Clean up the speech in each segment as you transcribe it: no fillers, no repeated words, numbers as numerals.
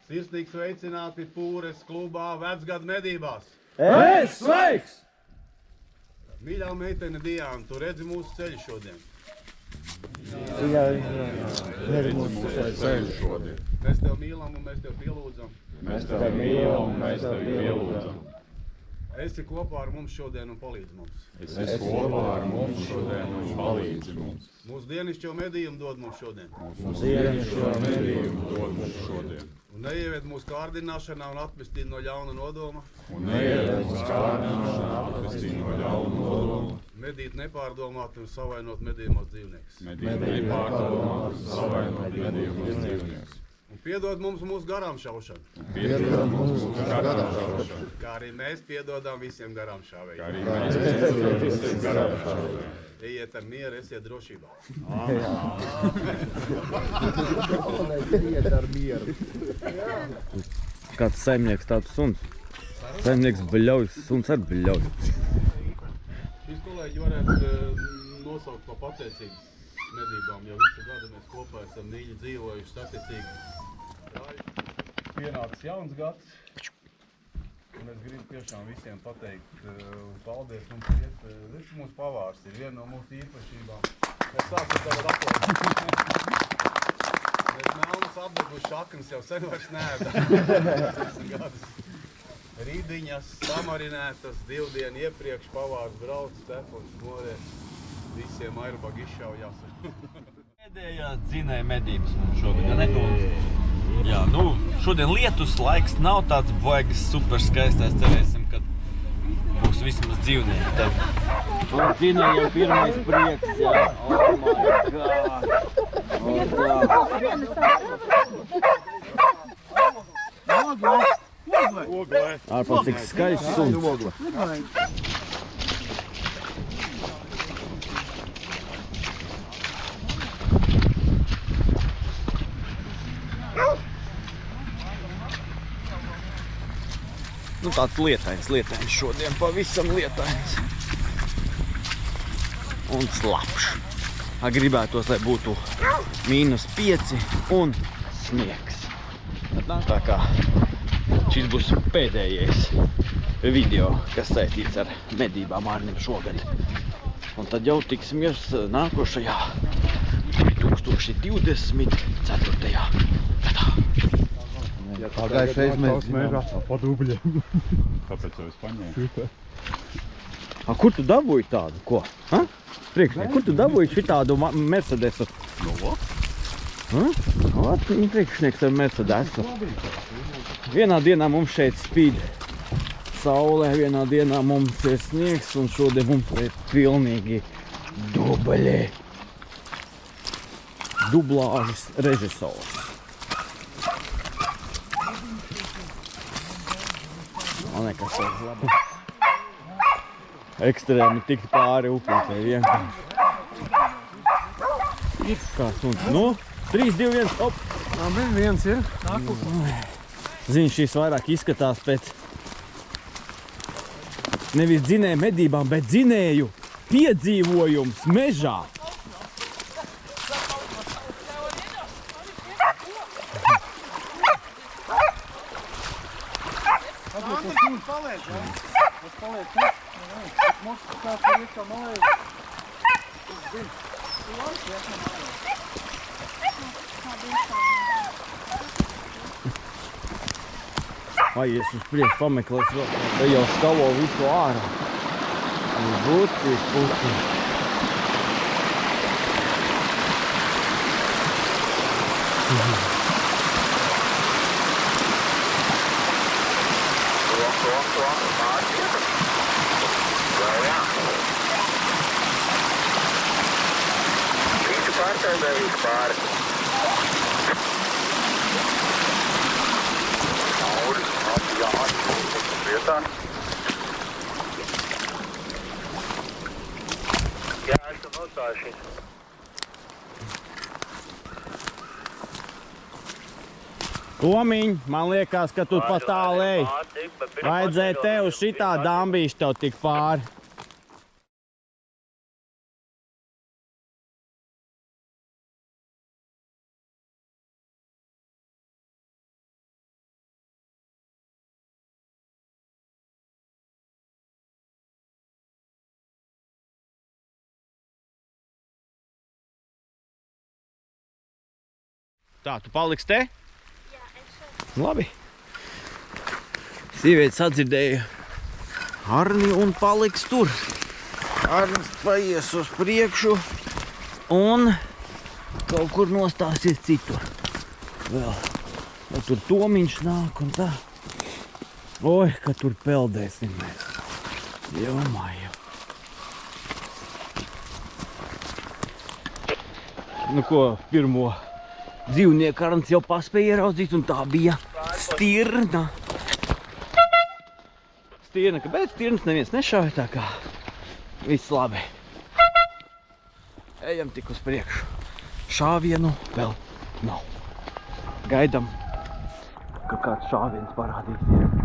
Sirsnīgi sveicināti Pūres klubā vecgadu medībās. Es sveiks! Mīļā meitene Diana, tu redzi mūsu ceļu šodien. Jā, redzi mūsu ceļu šodien. Mēs tev mīlam un mēs tev pielūdzam. Mēs tev mīlam un mēs tev pielūdzam. Esi kopā ar mums šodien un palīdzi mums. Esi kopā ar mums šodien un palīdzi mums. Mūsu dienišķo medījumu dod mums šodien. Mūsu dienišķo medījumu dod mums šodien. Un neieved mūsu kārdināšanā un atpestī no ļauna nodoma. Un neieved mūsu kārdināšanā un atpestī no ļauna nodoma. Medīt nepārdomāt un savainot medījumos dzīvniekus. Medīt nepārdomāt un savainot medījumos dzīvniekus. Un piedod mums mūsu garām šaušanu. Piedod mums mūsu garām šaušanu. Kā arī mēs piedodām visiem garām šāvējiem. Kā arī mēs piedodam visiem garām šaušanu. Ejiet ar mieru, esiet drošībā. Iet ar mieru. Kāds saimnieks tāds suns? Saimnieks bļauj, suns ar bļauj. Šīs kolēģi varētu nosaukt pa pateicības medībām, jo visu gadu mēs kopā esam mīļi dzīvojuši, saticīgi. Pienācis jauns gads, un es gribu tiešām visiem pateikt paldies mums par iespēju. Viss mūsu pavārs ir viena no mūsu īpašībām. Mēs sākam tagad aplaukt. Mēs melnas apdeguši šaknes jau sen vairs neēdam. Rīdiņas samarinētas, 2 dienu iepriekš pavārs brauc, Stefans Mories. Visiem airbagi izšaujās. Pēdējā dzinēja medības mums šogad, ja nekļūdas. Jā, nu, šodien lietus laiks nav tāds baigas super skaistais. Cerēsim, ka būs vismaz dzīvnieki tad. Un dzinēja jau pirmais prieks, jā. Oh my god. Ārpēc cik skaists suns. Nu tāds lietains šodien, pavisam lietains. Un slapšs. Gribētos, lai būtu -5 un sniegs. Tā kā šis būs pēdējais video, kas saistīts ar medībām Ārnim šogad. Un tad jau tiksimies nākošajā 2024. gadā. Pagājušais mēs Padubļiem. Tāpēc jau es paņēmu. Kur tu dabūji tādu? Ko? Priekšniek, kur tu dabūji šitādu Mercedesu? Priekšnieks ar Mercedesu. Vienā dienā mums šeit spīd saule, vienā dienā mums ir sniegs un šodien mums ir pilnīgi dublāžas režisors. Nekas ir labi. Ekstrēmi tikt pāri upītei vienkārši. Kā suns? Nu, 3, 2, 1, hop! Labi, viens ir. Zini, šīs vairāk izskatās pēc nevis dzinēju medībām, bet dzinēju piedzīvojums mežā. Paliec, ja? Es paliec, ja? Bet mums kāds ir iekā malēju. Es zinu. Tu labi, ja? Aies uz priekšu pameklēs vēl, te jau skalo visu ārā. Puti. Tomiņ, man liekas, ka tu pa tālu ej. Vajadzēja tev uz šitā dambīšu tev tik pāri. Tā, tu paliksi te? Jā, es šeit. Labi. Sievietes atdzirdēja Arni un paliks tur. Arnis paies uz priekšu un kaut kur nostāsies citur. Vēl tur Tomiņš nāk un tā. Oi, ka tur peldēsim mēs. Jomāju. Nu ko, pirmo dzīvnieku Arnis jau paspēja ieraudzīt, un tā bija stirna. Stirna, kāpēc stirnas neviens nešauja, tā kā viss labi. Ejam tik uz priekšu. Šāvienu vēl nav. Gaidam, ka kāds šāviens parādīsies.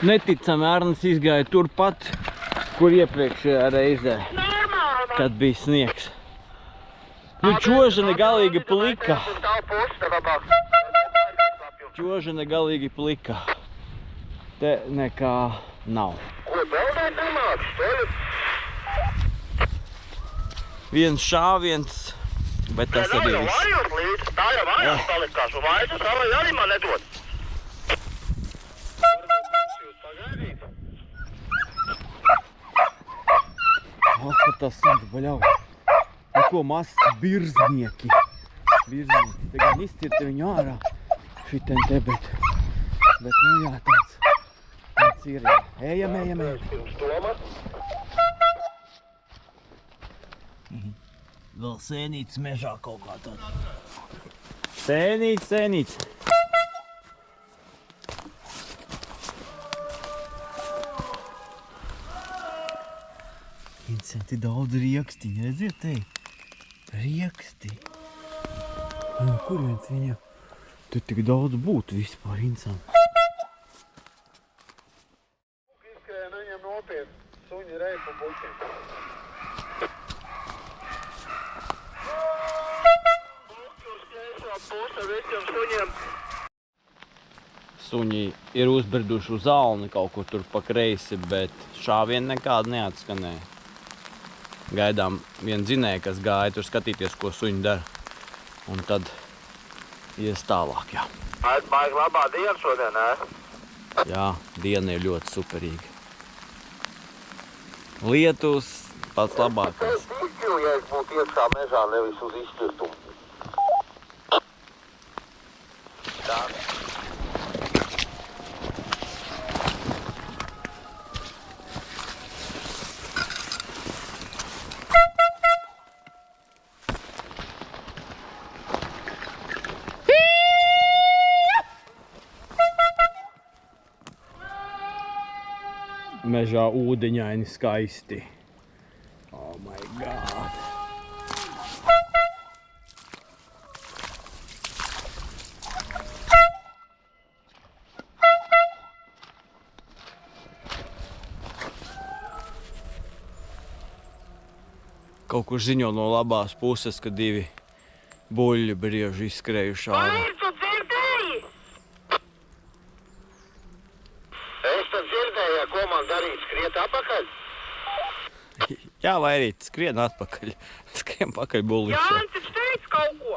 Neticami Arnis izgāja turpat, kur iepriekšējā reizē, kad bija sniegs. Nu, čoža negalīgi plika. Čoža negalīgi plika. Te nekā nav. Viens šāviens, bet tas arī viss. Tā jau mājās palikās, un mājas arī man nedod. Ak, tas sundu baļauj. Neko mazs birznieki. Birznieki. Te gan izcirta viņu ārā. Šitien te, bet nu jā, tāds ir. Ejam. Vēl sēnīts mežā kaut kā tāda. Sēnīts. Incenti daudz riekstiņu, redziet te? Rieksti. Kur viens viņa? Tur tik daudz būtu vispār incam. Izskrēja viņam nopietni. Suņi reipu buķiem. Suņi ir uzbirduši uz alni kaut kur tur pa kreisi, bet šāvieni nekādu neatskanēja. Gaidām vienu dzinēju, kas gāja tur skatīties, ko suņi dara. Un tad ies tālāk, jā. Baigi labā diena šodien, ne? Jā, diena ir ļoti superīga. Lietus pats labākais. Es izķilu, ja es būtu iekšā mežā, nevis uz izšķirtumu. Tā. Mežā ūdeņaini skaisti. Oh my god. Kaut kur ziņo no labās puses, ka divi buļļi brieži izskrējuši ārā. Tu dzirdēji? Es tad dzirdēju, ko man darīt, skriet apakaļ. Jā, vai arī skrien atpakaļ. Skrien pakaļ buļļus. Jānis taču teica kaut ko.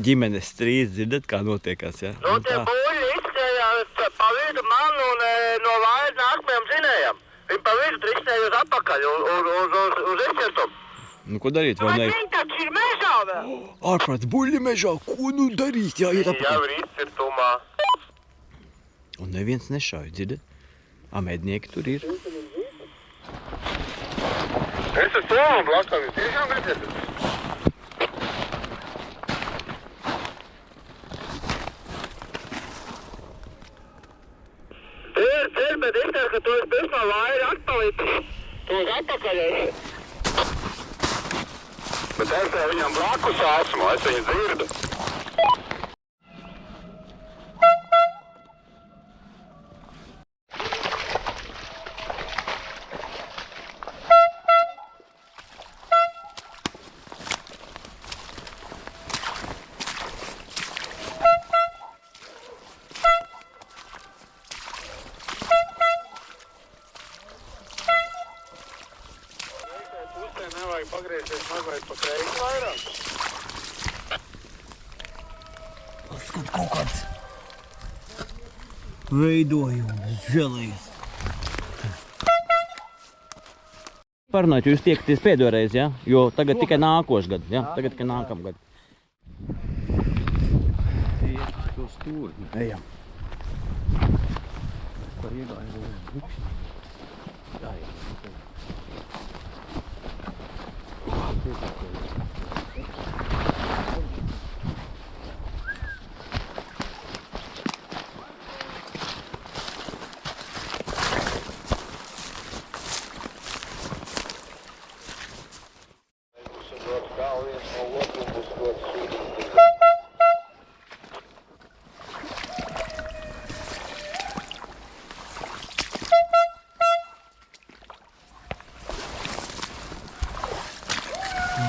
Ģimenes strīds, dzirdat, kā notiekās, jā? Nu, tie buļļi izskrējās pa vidu man un no vairs nākamajam zinējam. Viņi pa vidu trikstēja uz atpakaļ, uz izšķirtumu. Nu, ko darīt, vai ne? Viņi taču ir mežā vēl. Ārprāts, buļļi mežā, ko nu darīt? Jā, iet Jau apakaļ. ir izšķirtumā. Un neviens nešauj, dzirdat? Mednieki tur ir. Es ar somu blakam, jūs tiešām redzat? Ir, bet izskatās, ka tu esi pirmā vairi atpalicis. Tu esi atpakaļ esi. Bet es viņam blakus esmu, es viņu dzirdu. pat reizi vairāk. Skat kaut kāds veidojums, žēlīgs. Parunājot, jūs tiekaties pēdējoreiz, ja? Jo tagad tikai nākošais gads, ja? Tagad tikai nākamgad. Iet uz stūri. Ejam. Par iegāju uz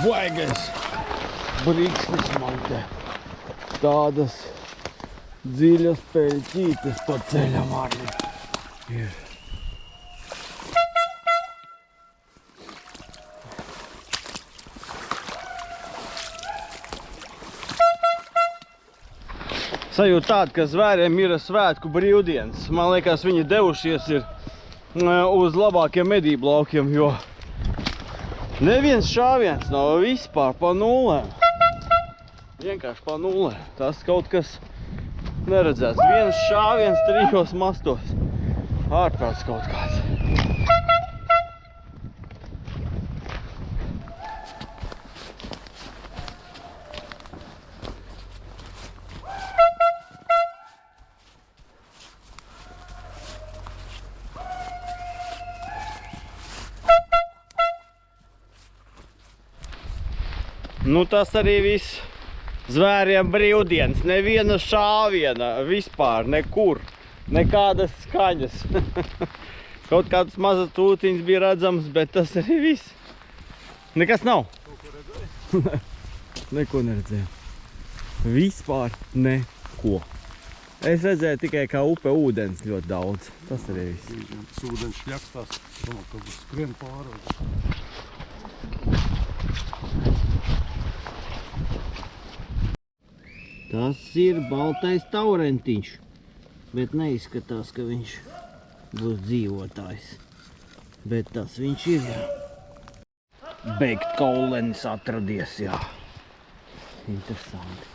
Baigais brīksnis man te. Tādas dziļas peļķītes pa ceļam arī ir. Sajūta tāda, ka zvēriem ir svētku brīvdienas. Man liekas, viņi devušies ir uz labākiem medību laukiem, jo neviens šāviens nav vispār pa nulēm. Vienkārši pa nulēm. Tas kaut kas neredzēts. Viens šāviens 3 mastos. Ārprāts kaut kāds. Nu tas arī viss. Zvēriem brīvdienas, neviena šāviena, vispār, nekur. Nekādas skaņas. Kaut kādas mazas tūciņas bija redzams, bet tas arī viss. Nekas nav. Neko neredzēju. Vispār neko. Es redzēju tikai kā upe ūdens ļoti daudz. Tas arī viss. Tas ūdens šļakstās, domā, ka būs skrien pārāk. Tas ir baltais taurentiņš, bet neizskatās, ka viņš būs dzīvotājs. Bet tas viņš ir, jā. Beigt kaulenis atradies, jā. Interesanti.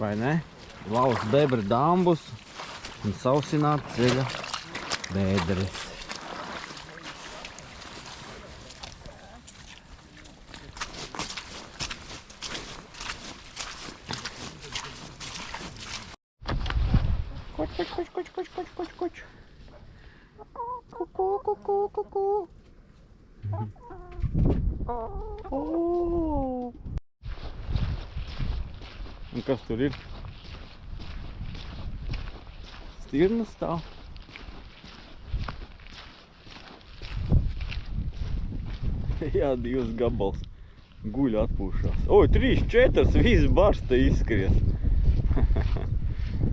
Vai ne? Lauz bebra dambus un sausināt ceļa bēderes. Koč, koč, koč, koč, koč, koč, koč, koč. Kuku, kuku, kuku. Un kas tur ir? Stirna stāv. Jā, 2 gabals guļ atpūšās. Oi, 3, 4, viss bars te izskries.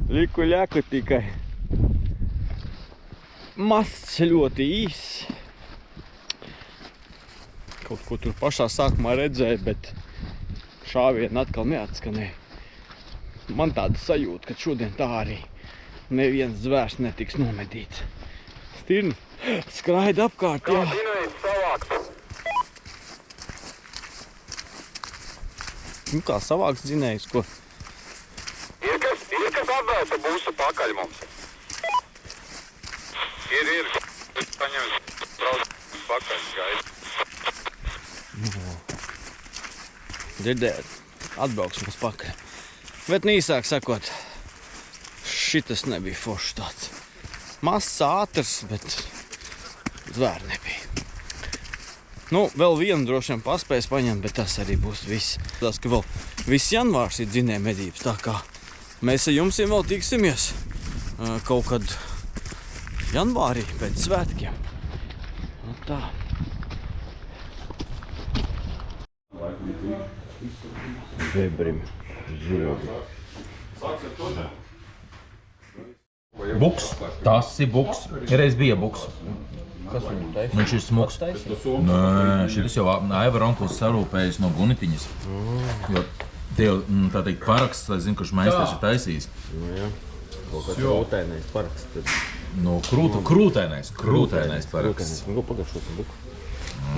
Liku ļaku tikai. Masts ļoti īss. Kaut ko tur pašā sākumā redzēju, bet šāvienu atkal neatskanēja. Man tāda sajūta, ka šodien tā arī neviens zvērs netiks nomedīts. Stirna skraida apkārt, jā. Dzinējs savāks. Nu kā savāks dzinējs, ko? Ir kas atbrauca būsu pakaļ mums. Ir. Paņems brauc pakaļ, gaida. Dzirdēt, atbrauks mums pakaļ. Bet īsāk sakot, šitas nebija foršs tāds. Mazs, ātrs, bet zvēri nebija. Nu, vēl vienu droši vien paspējas paņemt, bet tas arī būs viss. Tas, ka vēl viss janvārs ir dzinēja medības, tā kā mēs ar jums vēl tiksimies kaut kad janvārī pēc svētkiem. Nu tā. Bebrim. Zobi. Buks. Tas ir buks. Reiz bija buks. Kas viņu taisa? Viņš ir smuks. Nē, šis jau Aivar onkulis sarūpējis no Gunitiņas. Jo te jau, tā teikt, paraksts, lai zinu, kurš meistars ir taisījis. Nu jā. Kaut kāds krūtēnais paraksts. Tad. No krūtēnais paraksts. Nu, pagašo tu buku.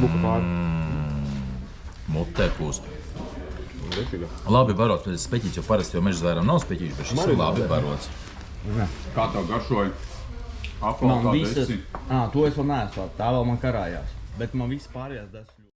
Buku pāri. Mutē kūst. Labi barots, pēc speķīts, jo parasti jau meža zvēram nav speķīts, bet šis ir labi barots. Kā tev garšoja? Man visas... To es vēl neesmu, tā vēl man karājās. Bet man visas pārējās desas ļoti.